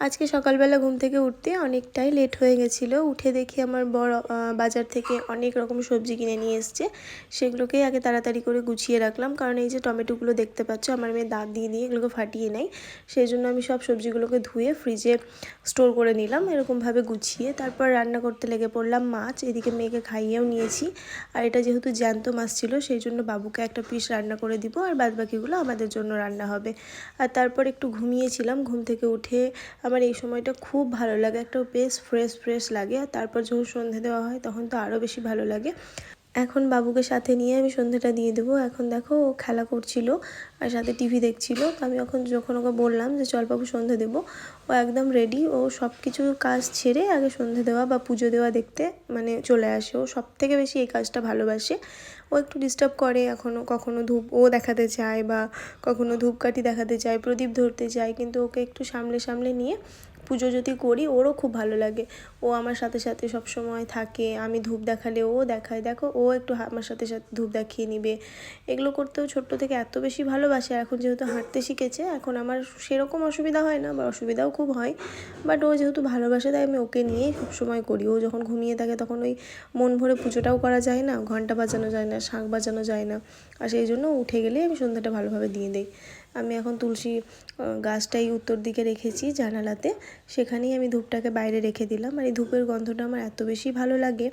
আজকে সকালবেলা ঘুম থেকে উঠতে অনেকটাই লেট হয়ে গেছিলো। উঠে দেখি আমার বর বাজার থেকে অনেক রকম সবজি কিনে নিয়ে এসছে। সেগুলোকেই আগে তাড়াতাড়ি করে গুছিয়ে রাখলাম, কারণ এই যে টমেটোগুলো দেখতে পাচ্ছ আমার মেয়ে দাঁত দিয়ে দিয়ে এগুলোকে ফাটিয়ে নেয়। সেই জন্য আমি সব সবজিগুলোকে ধুয়ে ফ্রিজে স্টোর করে নিলাম এরকমভাবে গুছিয়ে। তারপর রান্না করতে লেগে পড়লাম মাছ। এদিকে মেয়েকে খাইয়েও নিয়েছি। আর এটা যেহেতু জ্যান্ত মাছ ছিল সেই জন্য বাবুকে একটা পিস রান্না করে দিব, আর বাদবাকিগুলো আমাদের জন্য রান্না হবে। আর তারপর একটু ঘুমিয়েছিলাম। ঘুম থেকে উঠে আমার এই সময়টা খুব ভালো লাগে, একটা বেশ ফ্রেশ লাগে। আর তারপর যখন সন্ধে দেওয়া হয় তখন তো আরও বেশি ভালো লাগে। এখন বাবুকে সাথে নিয়ে আমি সন্ধেটা দিয়ে দেবো। এখন দেখো ও খেলা করছিল আর সাথে টিভি দেখছিল। তো আমি যখন ওকে বললাম যে চল বাবু সন্ধে দেবো, ও একদম রেডি। ও সব কিছু কাজ ছেড়ে আগে সন্ধে দেওয়া বা পুজো দেওয়া দেখতে চলে আসে। ও সব থেকে বেশি এই কাজটা ভালোবাসে। ও একটু ডিস্টার্ব করে, কখনো ধূপ ও দেখাতে চায় বা কখনো ধূপকাঠি দেখাতে চায়, প্রদীপ ধরতে চায়, কিন্তু ওকে একটু সামলে নিয়ে পুজো যদি করি ওরও খুব ভালো লাগে। ও আমার সাথে সাথে সব সময় থাকে। আমি ধূপ দেখালে ও দেখায়, দেখো ও একটু আমার সাথে ধূপ দেখিয়ে নিবে। এগুলো করতেও ছোট্ট থেকে এত বেশি ভালোবাসে। এখন যেহেতু হাঁটতে শিখেছে, এখন আমার সেরকম অসুবিধা হয় না, বা অসুবিধাও খুব হয়, বাট ও যেহেতু ভালোবাসে তাই আমি ওকে নিয়েই সবসময় করি। ও যখন ঘুমিয়ে থাকে তখন ওই মন ভরে পুজোটাও করা যায় না, ঘন্টা বাজানো যায় না, শাঁখ বাজানো যায় না। আর সেই জন্য উঠে গেলেই আমি সন্ধ্যাটা ভালোভাবে দিয়ে দিই। আমি এখন তুলসী গাছটাই উত্তর দিকে রেখেছি জানালাতে, সেখানেই আমি ধূপটাকে বাইরে রেখে দিলাম। আর এই ধূপের গন্ধটা আমার এত বেশি ভালো লাগে।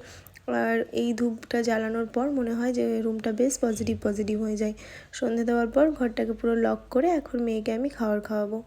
আর এই ধূপটা জ্বালানোর পর মনে হয় যে রুমটা বেশ পজিটিভ হয়ে যায়। সন্ধে দেওয়ার পর ঘরটাকে পুরো লক করে এখন মেয়েকে আমি খাওয়াবো।